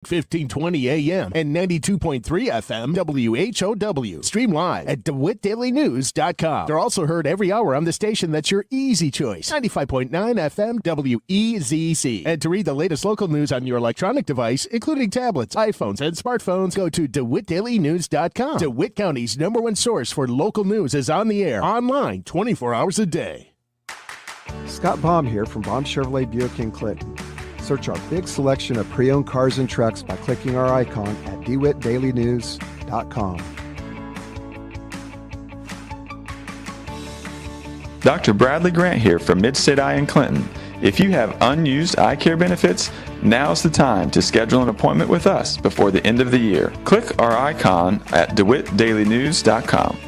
1520 AM and 92.3 FM WHOW. Stream live at DeWittDailyNews.com. They're also heard every hour on the station that's your easy choice. 95.9 FM WEZC. And to read the latest local news on your electronic device, including tablets, iPhones, and smartphones, go to DeWittDailyNews.com. DeWitt County's #1 source for local news is on the air, online, 24 hours a day. Scott Baum here from Baum Chevrolet Buick in Clinton. Search our big selection of pre-owned cars and trucks by clicking our icon at DeWittDailyNews.com. Dr. Bradley Grant here from Mid-State Eye in Clinton. If you have unused eye care benefits, now's the time to schedule an appointment with us before the end of the year. Click our icon at DeWittDailyNews.com.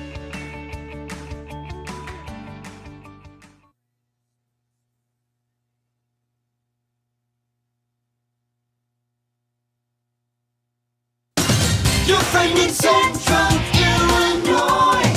Your friend in Central Illinois.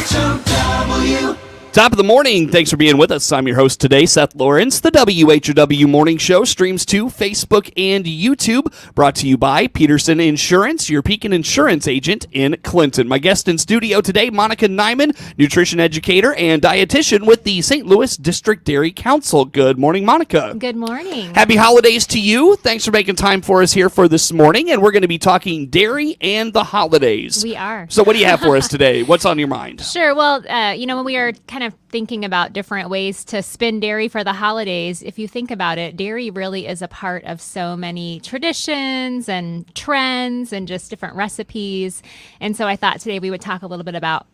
WHOW. Top of the morning. Thanks for being with us. I'm your host today, Seth Lawrence. The WHOW Morning Show streams to Facebook and YouTube. Brought to you by Peterson Insurance, your Pekin Insurance agent in Clinton. My guest in studio today, Monica Nyman, nutrition educator and dietitian with the St. Louis District Dairy Council. Good morning, Monica. Good morning. Happy holidays to you. Thanks for making time for us here for this morning. And we're going to be talking dairy and the holidays. We are. So what do you have for us today? What's on your mind? Sure. Well, when we are kind of thinking about different ways to spin dairy for the holidays, if you think about it, dairy really is a part of so many traditions and trends and just different recipes. And so I thought today we would talk a little bit about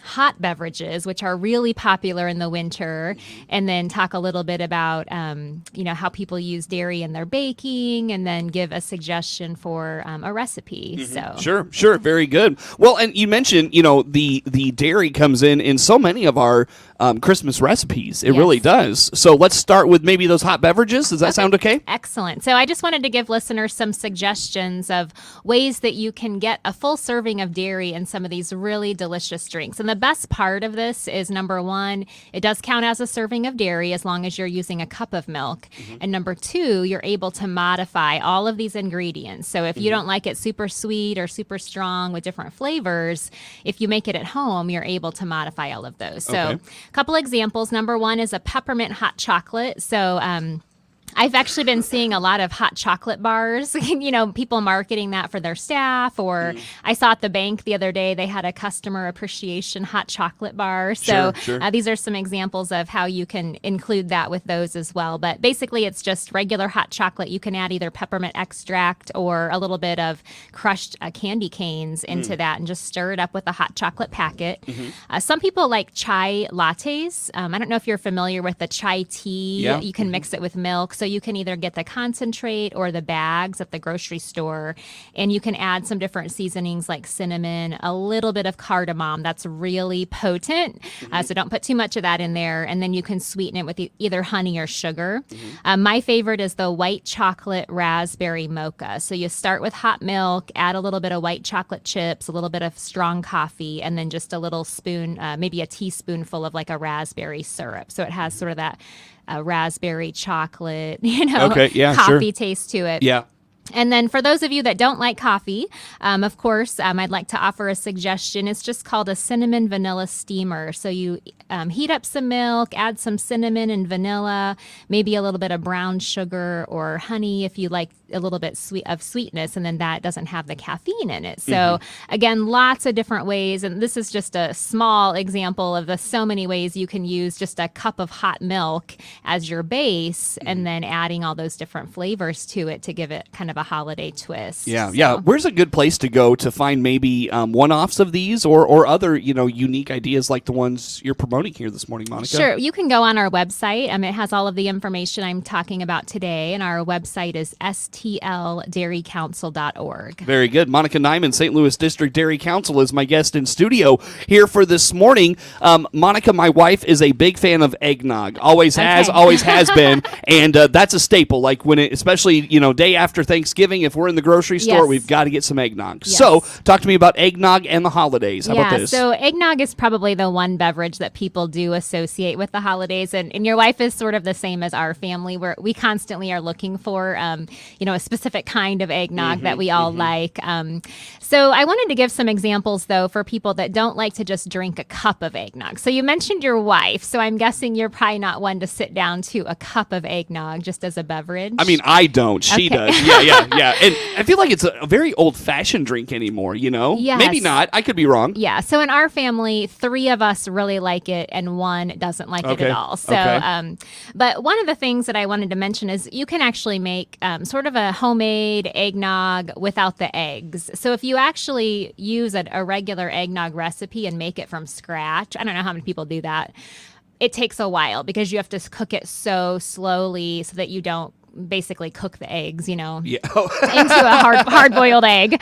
hot beverages, which are really popular in the winter, and then talk a little bit about, how people use dairy in their baking, and then give a suggestion for a recipe. Mm-hmm. So Sure. Very good. Well, and you mentioned, the dairy comes in so many of our Christmas recipes. It really does. So let's start with maybe those hot beverages. Does that sound okay? Excellent. So I just wanted to give listeners some suggestions of ways that you can get a full serving of dairy in some of these really delicious drinks. And the best part of this is, number one, it does count as a serving of dairy as long as you're using a cup of milk. Mm-hmm. And number two, you're able to modify all of these ingredients. So if you don't like it super sweet or super strong with different flavors, if you make it at home, you're able to modify all of those. So a couple examples. Number one is a peppermint hot chocolate. So I've actually been seeing a lot of hot chocolate bars, people marketing that for their staff, or I saw at the bank the other day, they had a customer appreciation hot chocolate bar. So these are some examples of how you can include that with those as well. But basically, it's just regular hot chocolate. You can add either peppermint extract or a little bit of crushed candy canes into that and just stir it up with a hot chocolate packet. Some people like chai lattes. I don't know if you're familiar with the chai tea. Yeah. You can mix it with milk. So you can either get the concentrate or the bags at the grocery store, and you can add some different seasonings like cinnamon, a little bit of cardamom. That's really potent. So don't put too much of that in there. And then you can sweeten it with either honey or sugar. My favorite is the white chocolate raspberry mocha. So you start with hot milk, add a little bit of white chocolate chips, a little bit of strong coffee, and then just a little spoon, maybe a teaspoonful of like a raspberry syrup. So it has sort of that raspberry chocolate, coffee taste to it. Yeah. And then for those of you that don't like coffee, of course, I'd like to offer a suggestion. It's just called a cinnamon vanilla steamer. So you heat up some milk, add some cinnamon and vanilla, maybe a little bit of brown sugar or honey if you like a little bit of sweetness, and then that doesn't have the caffeine in it. So again, lots of different ways. And this is just a small example of the so many ways you can use just a cup of hot milk as your base and then adding all those different flavors to it to give it kind of a holiday twist. Yeah. Where's a good place to go to find maybe one-offs of these or other, unique ideas like the ones you're promoting here this morning, Monica? Sure. You can go on our website. It has all of the information I'm talking about today, and our website is stldairycouncil.org. Very good. Monica Nyman, St. Louis District Dairy Council, is my guest in studio here for this morning. Monica, my wife, is a big fan of eggnog. Always has been, and that's a staple. Like when it, especially day after Thanksgiving, Thanksgiving, if we're in the grocery store, Yes. we've got to get some eggnog. Yes. So talk to me about eggnog and the holidays. How about this? So eggnog is probably the one beverage that people do associate with the holidays, and your wife is sort of the same as our family, where we constantly are looking for, a specific kind of eggnog that we all like. So I wanted to give some examples, though, for people that don't like to just drink a cup of eggnog. So you mentioned your wife, so I'm guessing you're probably not one to sit down to a cup of eggnog just as a beverage. I mean, I don't. She Okay. does. Yeah. And I feel like it's a very old-fashioned drink anymore, Yes. Maybe not. I could be wrong. Yeah. So in our family, 3 of us really like it and 1 doesn't like it Okay. at all. So, Okay. but one of the things that I wanted to mention is you can actually make sort of a homemade eggnog without the eggs. So if you actually use a regular eggnog recipe and make it from scratch, I don't know how many people do that. It takes a while because you have to cook it so slowly so that you don't basically cook the eggs, Yeah. into a hard-boiled egg.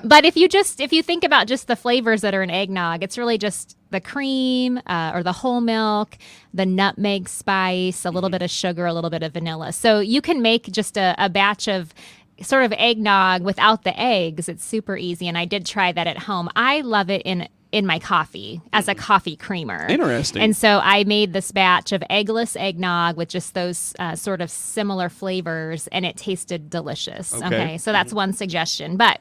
But if you think about just the flavors that are in eggnog, it's really just the cream or the whole milk, the nutmeg spice, a little bit of sugar, a little bit of vanilla. So you can make just a batch of sort of eggnog without the eggs. It's super easy, and I did try that at home. I love it in my coffee as a coffee creamer. Interesting. And so I made this batch of eggless eggnog with just those sort of similar flavors, and it tasted delicious. Okay. So that's one suggestion. But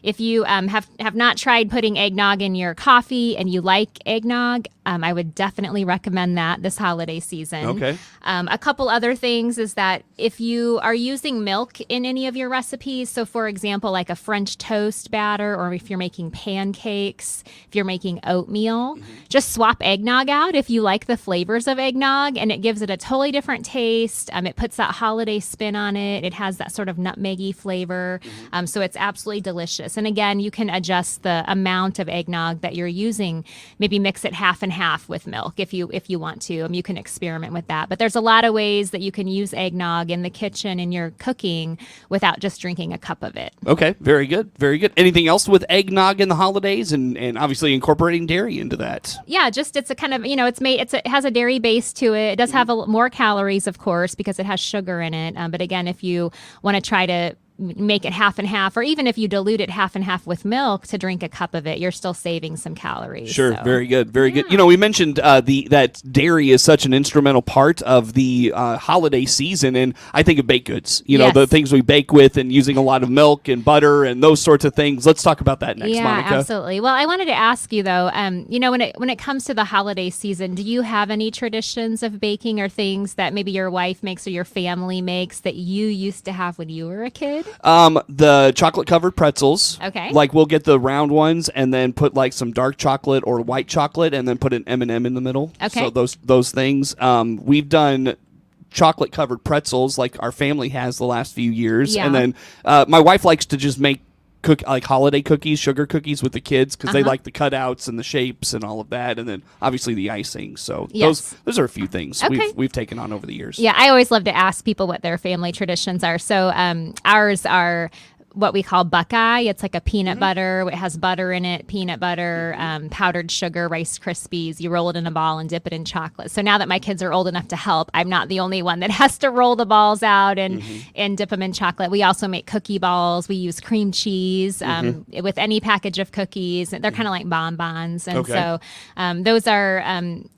if you have not tried putting eggnog in your coffee and you like eggnog, I would definitely recommend that this holiday season. Okay. A couple other things is that if you are using milk in any of your recipes, so for example, like a French toast batter, or if you're making pancakes, if you're making oatmeal, just swap eggnog out if you like the flavors of eggnog, and it gives it a totally different taste. It puts that holiday spin on it. It has that sort of nutmeggy flavor. So it's absolutely delicious. And again, you can adjust the amount of eggnog that you're using. Maybe mix it half and half with milk if you want to. You can experiment with that. But there's a lot of ways that you can use eggnog in the kitchen in your cooking without just drinking a cup of it. Okay. Very good. Very good. Anything else with eggnog in the holidays, and obviously incorporating dairy into that? Yeah, just it's a kind of, it has a dairy base to it. It does have more calories, of course, because it has sugar in it. But again, if you want to try to make it half and half, or even if you dilute it half and half with milk to drink a cup of it, you're still saving some calories. Sure, so. very good, very good. We mentioned that dairy is such an instrumental part of the holiday season, and I think of baked goods. Yes. The things we bake with, and using a lot of milk and butter and those sorts of things. Let's talk about that next, Yeah, Monica. absolutely. Well, I wanted to ask you though, when it comes to the holiday season, do you have any traditions of baking or things that maybe your wife makes or your family makes that you used to have when you were a kid? The chocolate covered pretzels. Okay. Like we'll get the round ones and then put like some dark chocolate or white chocolate and then put an M&M in the middle. Okay. So those things. We've done chocolate covered pretzels like our family has the last few years. Yeah. And then my wife likes to just make holiday cookies, sugar cookies with the kids because they like the cutouts and the shapes and all of that, and then obviously the icing. So Yes. those are a few things Okay. we've taken on over the years. Yeah, I always love to ask people what their family traditions are. So ours are what we call Buckeye. It's like a peanut butter. It has butter in it, peanut butter, powdered sugar, Rice Krispies. You roll it in a ball and dip it in chocolate. So now that my kids are old enough to help, I'm not the only one that has to roll the balls out and dip them in chocolate. We also make cookie balls. We use cream cheese with any package of cookies. They're kind of like bonbons. And Okay. so those are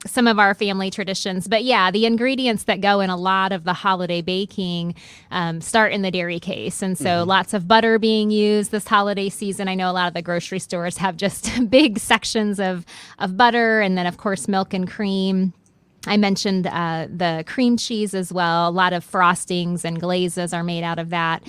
some of our family traditions. But yeah, the ingredients that go in a lot of the holiday baking start in the dairy case. And so lots of butter being used this holiday season. I know a lot of the grocery stores have just big sections of butter, and then of course milk and cream. I mentioned the cream cheese as well. A lot of frostings and glazes are made out of that.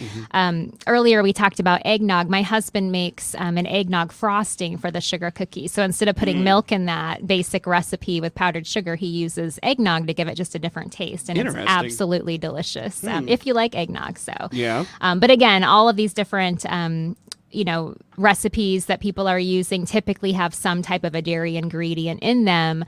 Earlier we talked about eggnog. My husband makes an eggnog frosting for the sugar cookie. So instead of putting milk in that basic recipe with powdered sugar, he uses eggnog to give it just a different taste. And it's Interesting. absolutely delicious if you like eggnog. So Yeah. but again, all of these different recipes that people are using typically have some type of a dairy ingredient in them,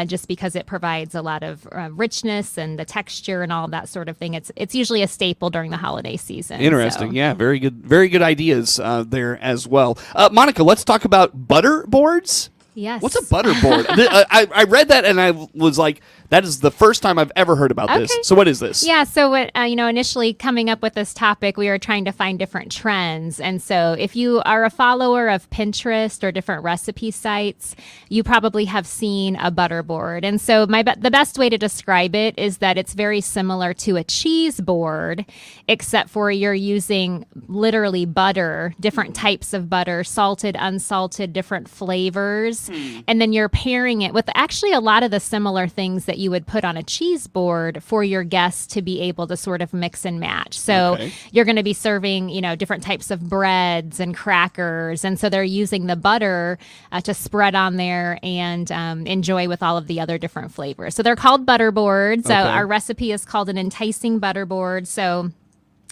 just because it provides a lot of richness and the texture and all that sort of thing. It's usually a staple during the holiday season. Interesting. So. Yeah, very good ideas there as well. Monica, let's talk about butter boards. Yes. What's a butterboard? I read that and I was like, that is the first time I've ever heard about this. So what is this? Yeah, so what, initially coming up with this topic, we were trying to find different trends. And so if you are a follower of Pinterest or different recipe sites, you probably have seen a butterboard. And so the best way to describe it is that it's very similar to a cheese board, except for you're using literally butter, different types of butter, salted, unsalted, different flavors. And then you're pairing it with actually a lot of the similar things that you would put on a cheese board for your guests to be able to sort of mix and match. So you're going to be serving, different types of breads and crackers. And so they're using the butter to spread on there and enjoy with all of the other different flavors. So they're called butterboards. Our recipe is called an enticing butterboard. So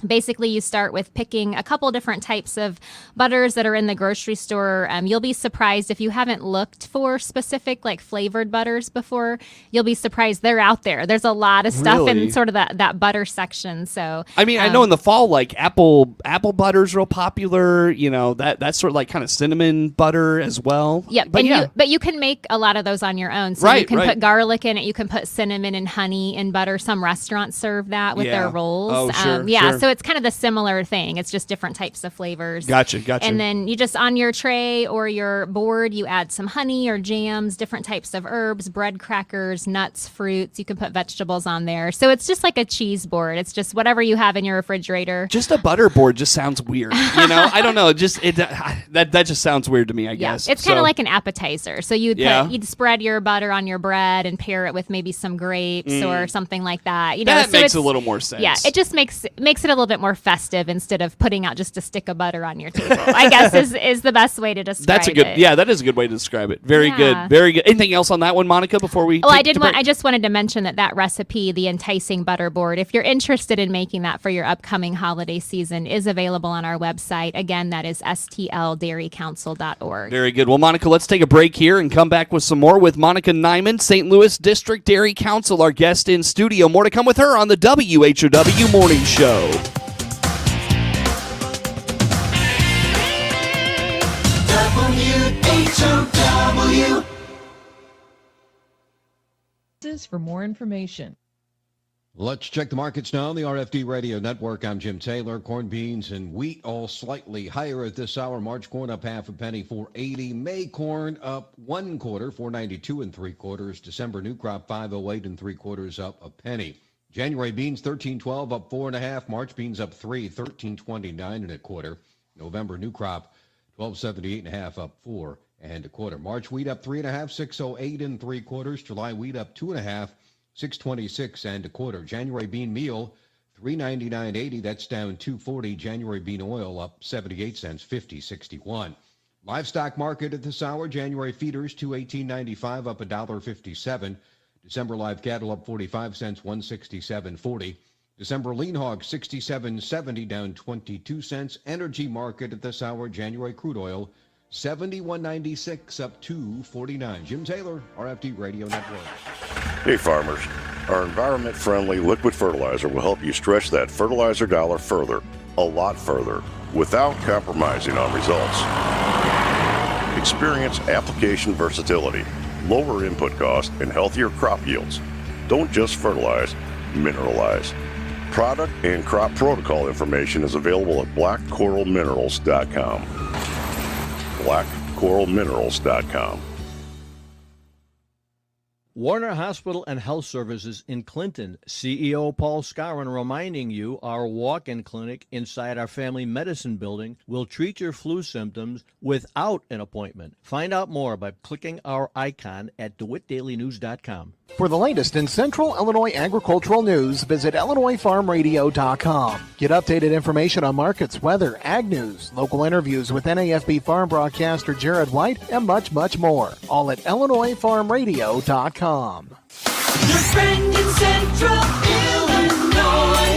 basically, you start with picking a couple different types of butters that are in the grocery store. You'll be surprised if you haven't looked for specific flavored butters before. You'll be surprised they're out there. There's a lot of stuff in sort of that butter section. So I mean, I know in the fall, apple butter's real popular. That's sort of kind of cinnamon butter as well. Yeah, but you can make a lot of those on your own. So you can put garlic in it. You can put cinnamon and honey in butter. Some restaurants serve that with their rolls. Oh, sure. So it's kind of the similar thing. It's just different types of flavors. Gotcha. And then you just, on your tray or your board, you add some honey or jams, different types of herbs, bread crackers, nuts, fruits. You can put vegetables on there. So it's just like a cheese board. It's just whatever you have in your refrigerator. Just a butter board just sounds weird. I don't know. That just sounds weird to me, I guess. It's kind of like an appetizer. So you'd spread your butter on your bread and pair it with maybe some grapes or something like that. That makes a little more sense. Yeah, it just makes it a little bit more festive instead of putting out just a stick of butter on your table. I guess is the best way to describe it. That is a good way to describe it. Very good. Very good. Anything else on that one, Monica, before we I just wanted to mention that recipe, the enticing butter board, if you're interested in making that for your upcoming holiday season, is available on our website. Again, that is stldairycouncil.org. Very good. Well, Monica, let's take a break here and come back with some more with Monica Nyman, St. Louis District Dairy Council, our guest in studio. More to come with her on the WHOW Morning Show. WHOW. For more information. Let's check the markets now on the RFD Radio Network. I'm Jim Taylor. Corn, beans, and wheat all slightly higher at this hour. March corn up half a penny, 4.80. May corn up 1 quarter, 4.92 3/4. December new crop 5.08 3/4, up a penny. January beans 13.12, up 4.5. March beans up 3, 13.29 1/4. November new crop 12.78 up 4 1/4. March wheat up 3.5, 6.08 3/4. July wheat up 2.5, 6.26 1/4. January bean meal 3.99.80. That's down 2.40. January bean oil up 78 cents, 50.61. Livestock market at this hour. January feeders 218.95, up $1.57. December live cattle up 45 cents, 167.40. December lean hog 67.70, down 22 cents. Energy market at this hour. January crude oil 71.96, up 2.49. Jim Taylor, RFD Radio Network. Hey farmers, our environment-friendly liquid fertilizer will help you stretch that fertilizer dollar further, a lot further, without compromising on results. Experience application versatility, lower input costs, and healthier crop yields. Don't just fertilize, mineralize. Product and crop protocol information is available at blackcoralminerals.com. blackcoralminerals.com. Warner Hospital and Health Services in Clinton. CEO Paul Scarron reminding you our walk-in clinic inside our family medicine building will treat your flu symptoms without an appointment. Find out more by clicking our icon at DeWittDailyNews.com. For the latest in Central Illinois agricultural news, visit IllinoisFarmRadio.com. Get updated information on markets, weather, ag news, local interviews with NAFB farm broadcaster Jared White, and much, much more. All at IllinoisFarmRadio.com. Your friend in Central Illinois,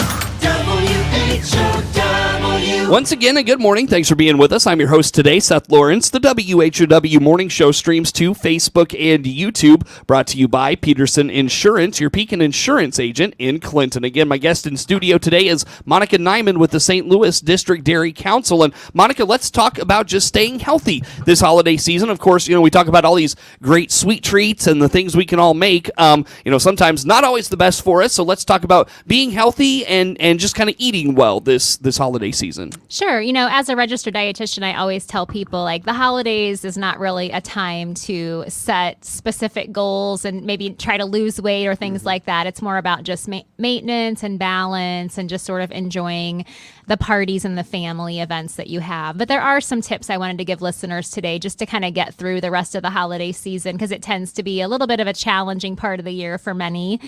WHOW. Once again, a good morning. Thanks for being with us. I'm your host today, Seth Lawrence. The WHOW Morning Show streams to Facebook and YouTube, brought to you by Peterson Insurance, your Pekin Insurance agent in Clinton. Again, my guest in studio today is Monica Nyman with the St. Louis District Dairy Council. And Monica, let's talk about just staying healthy this holiday season. Of course, we talk about all these great sweet treats and the things we can all make. Sometimes not always the best for us. So let's talk about being healthy and just kind of eating well this holiday season. Sure. As a registered dietitian, I always tell people the holidays is not really a time to set specific goals and maybe try to lose weight or things like that. It's more about just maintenance and balance and just sort of enjoying the parties and the family events that you have. But there are some tips I wanted to give listeners today just to kind of get through the rest of the holiday season, because it tends to be a little bit of a challenging part of the year for many.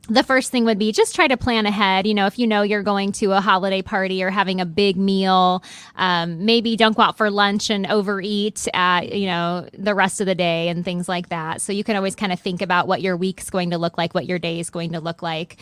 The first thing would be just try to plan ahead. If you're going to a holiday party or having a big meal, maybe don't go out for lunch and overeat, the rest of the day and things like that. So you can always kind of think about what your week's going to look like, what your day is going to look like.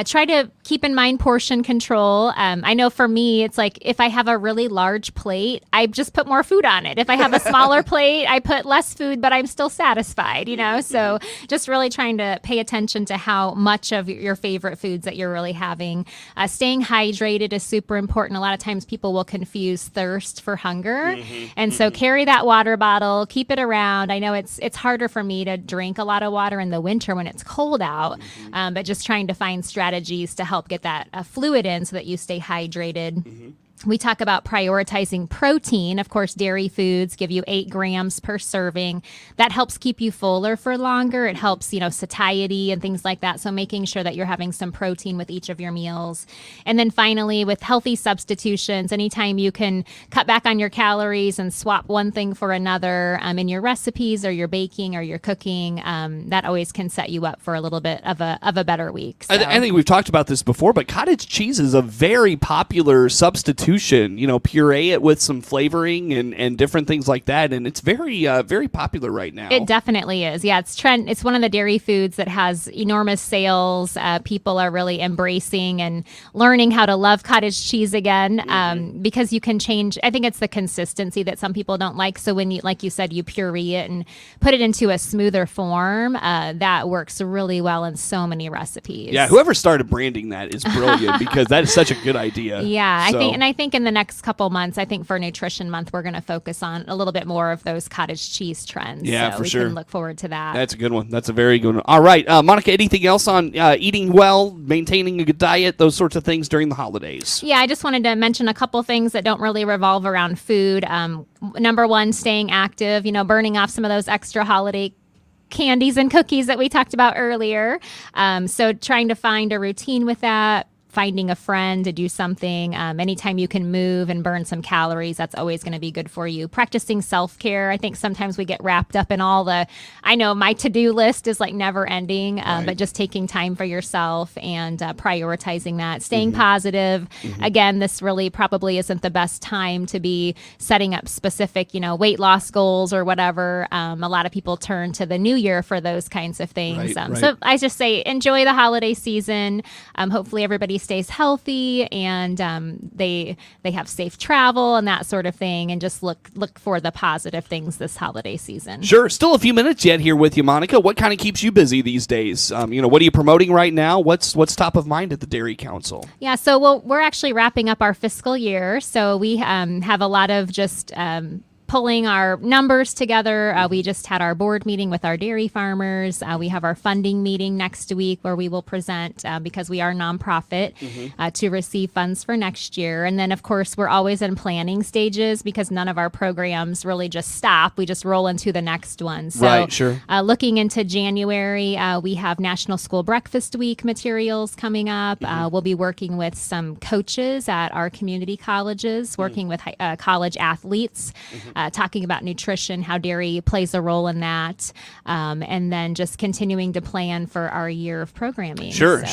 Try to keep in mind portion control. I know for me, it's like if I have a really large plate, I just put more food on it. If I have a smaller plate, I put less food, but I'm still satisfied, So just really trying to pay attention to how much of your favorite foods that you're really having. Staying hydrated is super important. A lot of times people will confuse thirst for hunger. And so carry that water bottle, keep it around. I know it's harder for me to drink a lot of water in the winter when it's cold out, but just trying to find strategies to help get that fluid in so that you stay hydrated. We talk about prioritizing protein. Of course, dairy foods give you 8 grams per serving. That helps keep you fuller for longer. It helps, satiety and things like that. So making sure that you're having some protein with each of your meals. And then finally, with healthy substitutions, anytime you can cut back on your calories and swap one thing for another in your recipes or your baking or your cooking, that always can set you up for a little bit of a better week. So. I think we've talked about this before, but cottage cheese is a very popular substitution. Puree it with some flavoring and different things like that, and it's very very popular right now. It definitely is. Yeah, it's one of the dairy foods that has enormous sales. People are really embracing and learning how to love cottage cheese again, because you can change. I think it's the consistency that some people don't like. So when you, like you said, you puree it and put it into a smoother form, that works really well in so many recipes. Yeah, whoever started branding that is brilliant because that is such a good idea. Yeah, I think in the next couple months, I think for Nutrition Month, we're going to focus on a little bit more of those cottage cheese trends. Yeah, so for we sure. can look forward to that. That's a good one. That's a very good one. All right, Monica, anything else on eating well, maintaining a good diet, those sorts of things during the holidays? Yeah, I just wanted to mention a couple things that don't really revolve around food. Number one, staying active, burning off some of those extra holiday candies and cookies that we talked about earlier. So trying to find a routine with that. Finding a friend to do something. Anytime you can move and burn some calories, that's always going to be good for you. Practicing self-care. I think sometimes we get wrapped up in I know my to-do list is never ending, but just taking time for yourself and prioritizing that. Staying positive. Again, this really probably isn't the best time to be setting up specific, weight loss goals or whatever. A lot of people turn to the new year for those kinds of things. Right. So I just say enjoy the holiday season. Hopefully everybody stays healthy and they have safe travel and that sort of thing, and just look for the positive things this holiday season. Sure. Still a few minutes yet here with you, Monica. What kind of keeps you busy these days? What are you promoting right now? What's top of mind at the Dairy Council? Yeah, so we're actually wrapping up our fiscal year, so we have a lot of just pulling our numbers together. We just had our board meeting with our dairy farmers. We have our funding meeting next week where we will present, because we are a nonprofit, to receive funds for next year. And then, of course, we're always in planning stages because none of our programs really just stop. We just roll into the next one. So, right, sure. Looking into January, we have National School Breakfast Week materials coming up. We'll be working with some coaches at our community colleges, working with college athletes talking about nutrition, how dairy plays a role in that, and then just continuing to plan for our year of programming. Sure.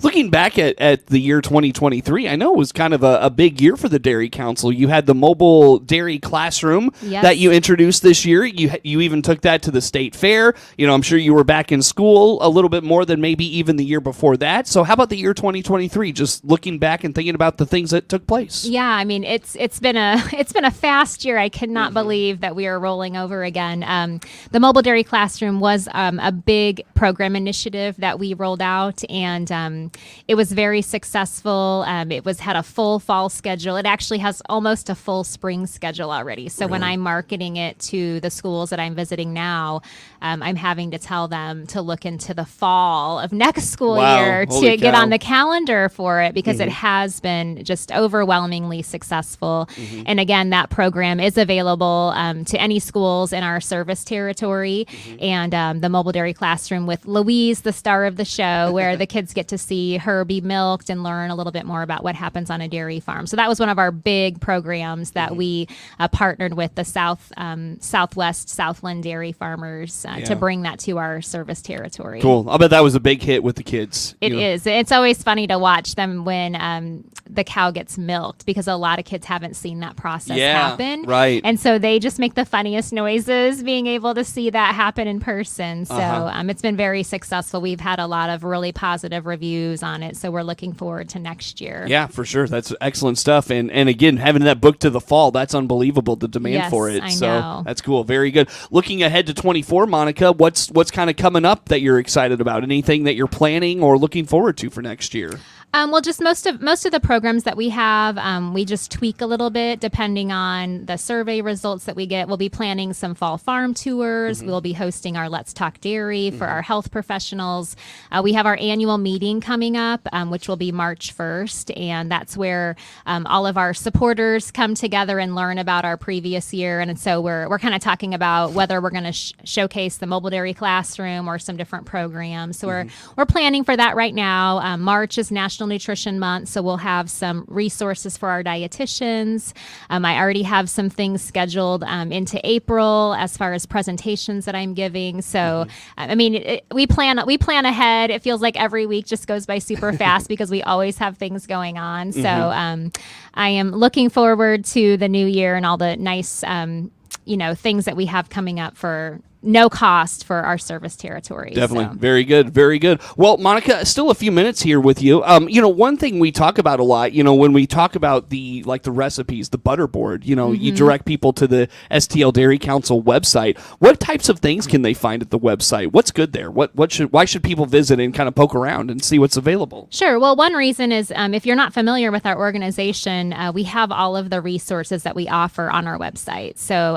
Looking back at the year 2023, I know it was kind of a big year for the Dairy Council. You had the mobile dairy classroom that you introduced this year. You even took that to the state fair. I'm sure you were back in school a little bit more than maybe even the year before that. So how about the year 2023? Just looking back and thinking about the things that took place. Yeah, I mean it's been a fast year. I cannot believe that we are rolling over again. The mobile dairy classroom was a big program initiative that we rolled out, and it was very successful. It had a full fall schedule. It actually has almost a full spring schedule already. So when I'm marketing it to the schools that I'm visiting now, I'm having to tell them to look into the fall of next school year to get on the calendar for it, because it has been just overwhelmingly successful. And again, that program is available to any schools in our service territory. And the mobile dairy classroom with Louise, the star of the show, where the kids get to see her be milked and learn a little bit more about what happens on a dairy farm. So that was one of our big programs that we partnered with the Southwest Southland dairy farmers to bring that to our service territory. Cool. I'll bet that was a big hit with the kids. It is. It's always funny to watch them when the cow gets milked, because a lot of kids haven't seen that process happen. Right. And so they just make the funniest noises being able to see that happen in person. So it's been very successful. We've had a lot of really positive reviews on it. So we're looking forward to next year. Yeah, for sure. That's excellent stuff. And again, having that booked to the fall, that's unbelievable, the demand for it. I so know. that's cool. Very good. Looking ahead to 24, Monica, what's kind of coming up that you're excited about? Anything that you're planning or looking forward to for next year? Well, just most of the programs that we have, we just tweak a little bit depending on the survey results that we get. We'll be planning some fall farm tours. We'll be hosting our Let's Talk Dairy for our health professionals. We have our annual meeting coming up, which will be March 1st, and that's where all of our supporters come together and learn about our previous year. And so we're kind of talking about whether we're going to showcase the mobile dairy classroom or some different programs. So we're planning for that right now. March is National Nutrition Month, so we'll have some resources for our dietitians. I already have some things scheduled into April as far as presentations that I'm giving. So, I mean, we plan ahead. It feels like every week just goes by super fast because we always have things going on. So, I am looking forward to the new year and all the nice, things that we have coming up for no cost for our service territory. Definitely. So. Very good. Very good. Well, Monica, still a few minutes here with you. One thing we talk about a lot, when we talk about the recipes, the butter board, you direct people to the STL Dairy Council website. What types of things can they find at the website? What's good there? Why should people visit and kind of poke around and see what's available? Sure. Well, one reason is if you're not familiar with our organization, we have all of the resources that we offer on our website. So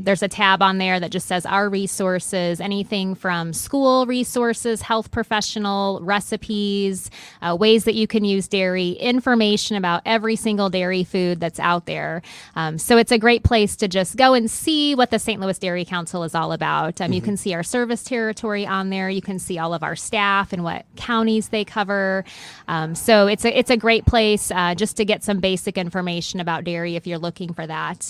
there's a tab on there that just says our resources, anything from school resources, health professional, recipes, ways that you can use dairy, information about every single dairy food that's out there. So it's a great place to just go and see what the St. Louis Dairy Council is all about. You can see our service territory on there. You can see all of our staff and what counties they cover. So it's a great place just to get some basic information about dairy if you're looking for that.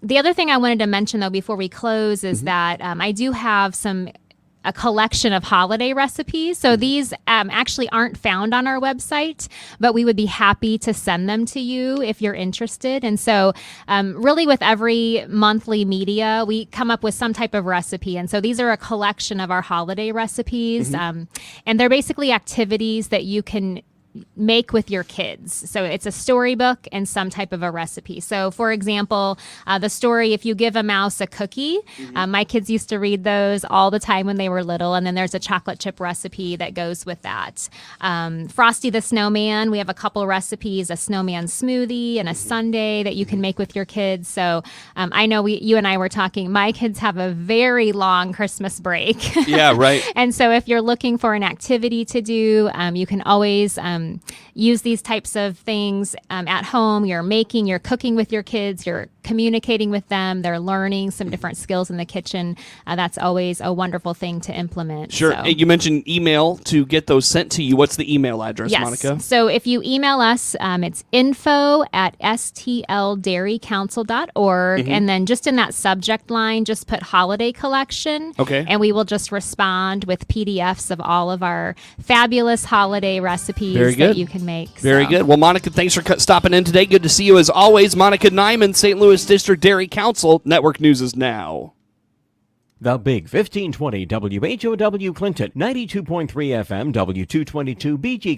The other thing I wanted to mention, though, before we close is that I do have a collection of holiday recipes. So these actually aren't found on our website, but we would be happy to send them to you if you're interested. And so really with every monthly media, we come up with some type of recipe. And so these are a collection of our holiday recipes. And they're basically activities that you can make with your kids. So it's a storybook and some type of a recipe. So for example, the story, if you give a mouse a cookie, my kids used to read those all the time when they were little. And then there's a chocolate chip recipe that goes with that. Frosty the Snowman, we have a couple recipes, a snowman smoothie and a sundae that you can make with your kids. So I know you and I were talking, my kids have a very long Christmas break. Yeah, right. And so if you're looking for an activity to do, you can always use these types of things at home. You're cooking with your kids, you're communicating with them, they're learning some different skills in the kitchen. That's always a wonderful thing to implement. Sure. So. You mentioned email to get those sent to you. What's the email address, Yes. Monica? So if you email us, it's info@stldairycouncil.org. Mm-hmm. And then just in that subject line, just put holiday collection. Okay. And we will just respond with PDFs of all of our fabulous holiday recipes Very good. that you can make. Very good. Well, Monica, thanks for stopping in today. Good to see you as always. Monica Nyman, St. Louis District Dairy Council. Network News is now. The Big 1520 WHOW Clinton, 92.3 FM, W222 BG